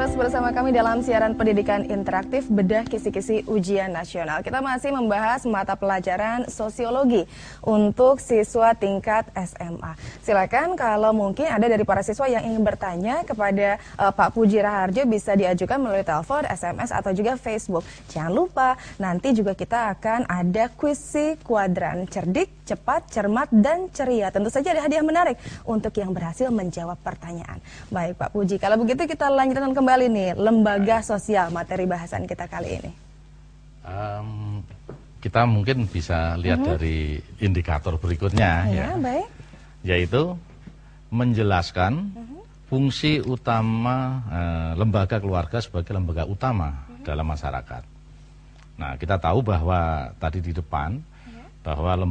terus bersama kami dalam siaran pendidikan interaktif Bedah Kisi-Kisi Ujian Nasional. Kita masih membahas mata pelajaran sosiologi untuk siswa tingkat SMA. Silakan kalau mungkin ada dari para siswa yang ingin bertanya kepada Pak Puji Raharjo bisa diajukan melalui telepon, SMS atau juga Facebook. Jangan lupa nanti juga kita akan ada kuisi kuadran cerdik, cepat, cermat, dan ceria. Tentu saja ada hadiah menarik untuk yang berhasil menjawab pertanyaan. Baik Pak Puji, kalau begitu kita lanjutkan kembali nih, lembaga sosial, materi bahasan kita kali ini. Kita mungkin bisa lihat dari indikator berikutnya, ya, baik. Yaitu menjelaskan fungsi utama lembaga keluarga sebagai lembaga utama dalam masyarakat. Nah, kita tahu bahwa tadi di depan bahwa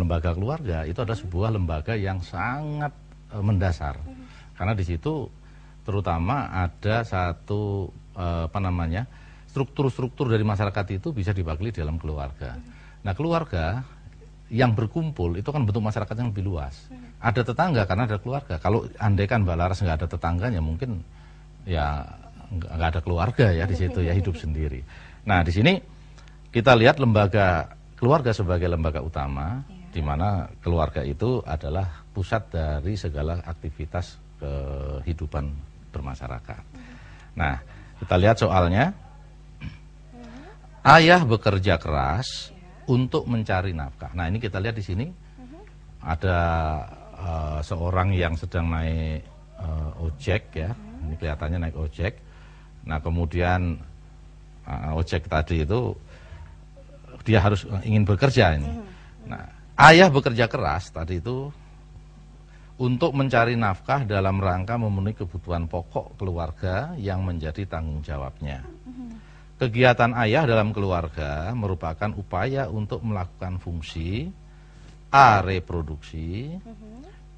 lembaga keluarga itu adalah sebuah lembaga yang sangat mendasar, karena di situ terutama ada satu struktur-struktur dari masyarakat itu bisa dibagi dalam keluarga. Nah, keluarga yang berkumpul itu kan bentuk masyarakat yang lebih luas. Ada tetangga karena ada keluarga. Kalau andaikan Mbak Laras nggak ada tetangganya, mungkin ya nggak ada keluarga ya di situ ya, hidup sendiri. Nah, di sini kita lihat lembaga keluarga sebagai lembaga utama, di mana keluarga itu adalah pusat dari segala aktivitas kehidupan bermasyarakat. Nah, kita lihat soalnya. Ayah bekerja keras untuk mencari nafkah. Nah, ini kita lihat di sini ada seorang yang sedang naik ojek ya. Ini kelihatannya naik ojek. Nah, kemudian ojek tadi itu dia harus ingin bekerja ini. Nah, ayah bekerja keras tadi itu untuk mencari nafkah dalam rangka memenuhi kebutuhan pokok keluarga yang menjadi tanggung jawabnya. Kegiatan ayah dalam keluarga merupakan upaya untuk melakukan fungsi A. Reproduksi,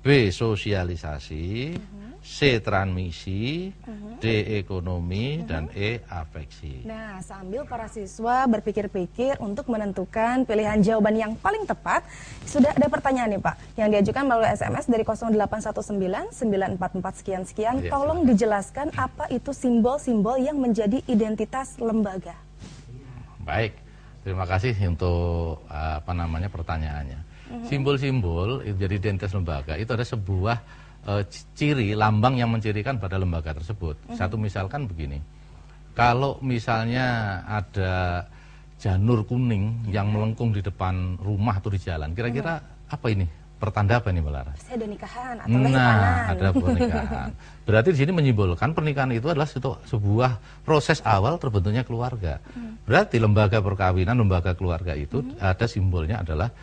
B. Sosialisasi, C. Transmisi, D. Ekonomi, dan E. Afeksi. Nah, sambil para siswa berpikir-pikir untuk menentukan pilihan jawaban yang paling tepat, sudah ada pertanyaan nih Pak, yang diajukan melalui SMS dari 0819-944 sekian-sekian. Ya, tolong dijelaskan apa itu simbol-simbol yang menjadi identitas lembaga. Baik, terima kasih untuk pertanyaannya. Simbol-simbol jadi identitas lembaga itu ada sebuah ciri lambang yang mencirikan pada lembaga tersebut. Satu misalkan begini, kalau misalnya ada janur kuning yang melengkung di depan rumah atau di jalan, kira-kira apa ini? Pertanda apa ini, Mbak Laras? Saya ada nikahan atau kehidupanan. Ada pernikahan. Berarti di sini menyimbolkan pernikahan itu adalah sebuah proses awal terbentuknya keluarga. Berarti lembaga perkawinan, lembaga keluarga itu ada simbolnya adalah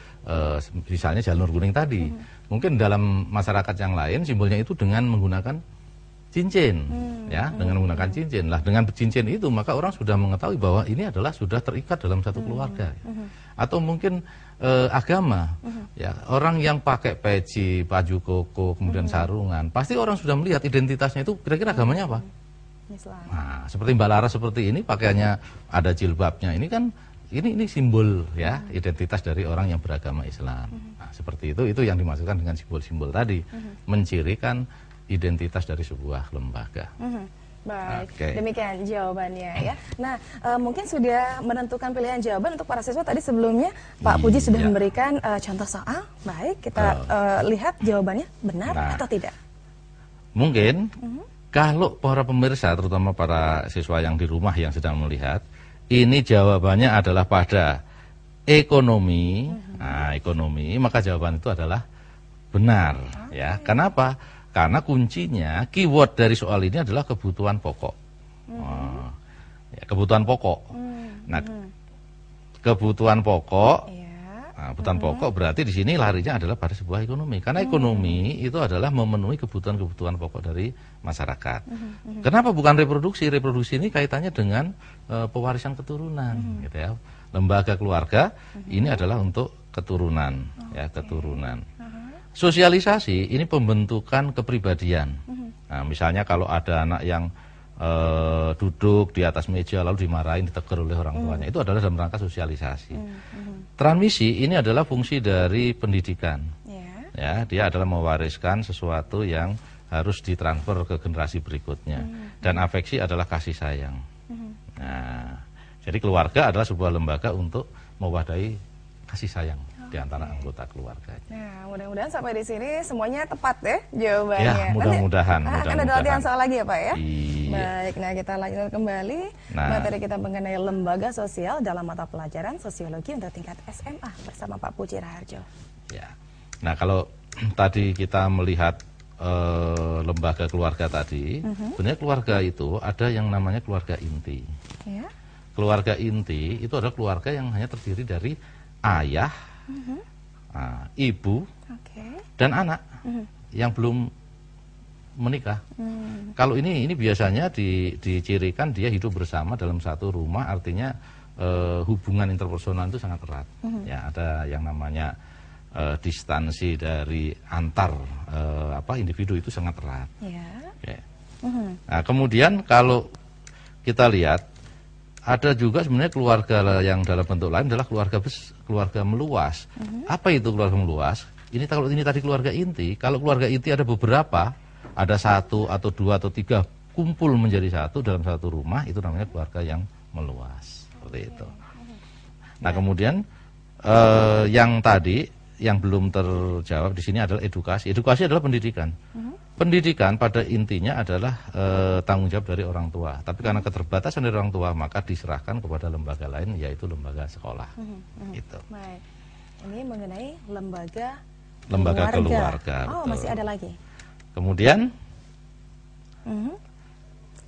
misalnya janur kuning tadi. Mungkin dalam masyarakat yang lain simbolnya itu dengan menggunakan cincin, ya, dengan menggunakan cincin. Lah, dengan cincin itu maka orang sudah mengetahui bahwa ini adalah sudah terikat dalam satu keluarga. Atau mungkin agama, ya, orang yang pakai peci, baju koko, kemudian sarungan, pasti orang sudah melihat identitasnya itu kira-kira agamanya apa. Islam. Nah, seperti Mbak Laras seperti ini pakaiannya ada jilbabnya, ini kan ini simbol ya, identitas dari orang yang beragama Islam. Nah, seperti itu yang dimaksudkan dengan simbol-simbol tadi, mencirikan identitas dari sebuah lembaga. Baik, demikian jawabannya ya. Nah, mungkin sudah menentukan pilihan jawaban untuk para siswa. Tadi sebelumnya Pak Puji sudah memberikan contoh soal. Baik, kita lihat jawabannya benar atau tidak. Mungkin kalau para pemirsa, terutama para siswa yang di rumah yang sedang melihat, ini jawabannya adalah pada ekonomi. Nah, ekonomi, maka jawaban itu adalah benar. Ya, kenapa? Karena kuncinya, keyword dari soal ini adalah kebutuhan pokok. Ya, kebutuhan pokok. Nah, kebutuhan pokok, kebutuhan pokok berarti di sini larinya adalah pada sebuah ekonomi. Karena ekonomi itu adalah memenuhi kebutuhan-kebutuhan pokok dari masyarakat. Kenapa bukan reproduksi? Reproduksi ini kaitannya dengan pewarisan keturunan, gitu ya. Lembaga keluarga ini adalah untuk keturunan, ya, keturunan. Sosialisasi ini pembentukan kepribadian. Nah, misalnya kalau ada anak yang duduk di atas meja lalu dimarahin, ditegur oleh orang tuanya, itu adalah dalam rangka sosialisasi. Transmisi ini adalah fungsi dari pendidikan. Ya, dia adalah mewariskan sesuatu yang harus ditransfer ke generasi berikutnya. Dan afeksi adalah kasih sayang. Nah, jadi keluarga adalah sebuah lembaga untuk mewadahi kasih sayang di antara anggota keluarganya. Nah, mudah-mudahan sampai di sini semuanya tepat ya jawabannya. Ya, mudah-mudahan. Akan ada latihan soal lagi ya Pak ya? Iya. Baik, nah kita lanjutkan kembali materi kita mengenai lembaga sosial dalam mata pelajaran sosiologi untuk tingkat SMA bersama Pak Puji Raharjo. Ya, nah kalau tadi kita melihat lembaga keluarga tadi, sebenarnya keluarga itu ada yang namanya keluarga inti. Ya. Keluarga inti itu adalah keluarga yang hanya terdiri dari ayah, ibu, dan anak yang belum menikah. Kalau ini biasanya dicirikan dia hidup bersama dalam satu rumah, artinya hubungan interpersonal itu sangat erat. Ya, ada yang namanya distansi dari antar individu itu sangat erat. Ya. Okay. Nah, kemudian kalau kita lihat ada juga sebenarnya keluarga yang dalam bentuk lain adalah keluarga meluas. Apa itu keluarga meluas? Kalau ini tadi keluarga inti, kalau keluarga inti ada beberapa, ada satu atau dua atau tiga kumpul menjadi satu dalam satu rumah, itu namanya keluarga yang meluas. Seperti itu. Nah, kemudian yang tadi yang belum terjawab di sini adalah edukasi. Edukasi adalah pendidikan. Pendidikan pada intinya adalah tanggung jawab dari orang tua. Tapi karena keterbatasan dari orang tua, maka diserahkan kepada lembaga lain, yaitu lembaga sekolah. Gitu. Baik. Ini mengenai lembaga keluarga. Oh, betul. masih ada lagi. Kemudian,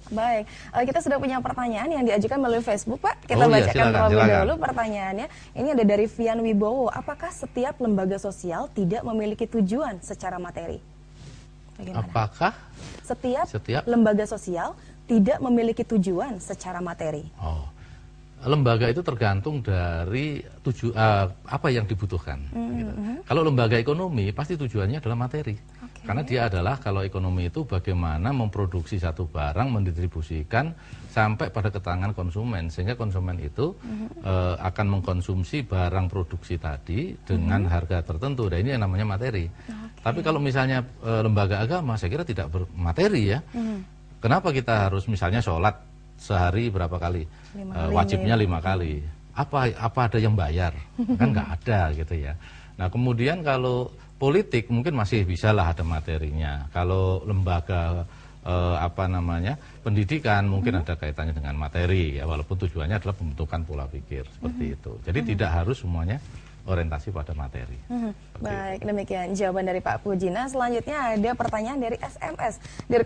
baik, kita sudah punya pertanyaan yang diajukan melalui Facebook, Pak. Kita iya, bacakan terlebih silakan. dahulu pertanyaannya. Ini ada dari Vian Wibowo. Apakah setiap lembaga sosial tidak memiliki tujuan secara materi? Bagaimana? apakah Setiap lembaga sosial tidak memiliki tujuan secara materi? Lembaga itu tergantung dari apa yang dibutuhkan. Gitu. Kalau lembaga ekonomi pasti tujuannya adalah materi. Karena dia adalah, kalau ekonomi itu bagaimana memproduksi satu barang, mendistribusikan sampai pada ke tangan konsumen, sehingga konsumen itu akan mengkonsumsi barang produksi tadi dengan harga tertentu. Dan ini yang namanya materi. Tapi kalau misalnya lembaga agama, saya kira tidak bermateri ya. Kenapa kita harus misalnya sholat sehari berapa kali? Wajibnya 5 kali. Apa ada yang bayar? Kan nggak ada gitu ya. Nah, kemudian kalau politik mungkin masih bisa lah ada materinya. Kalau lembaga pendidikan mungkin ada kaitannya dengan materi ya, walaupun tujuannya adalah pembentukan pola pikir seperti itu. Jadi tidak harus semuanya orientasi pada materi. Baik, demikian jawaban dari Pak Puji. Nah, selanjutnya ada pertanyaan dari SMS dari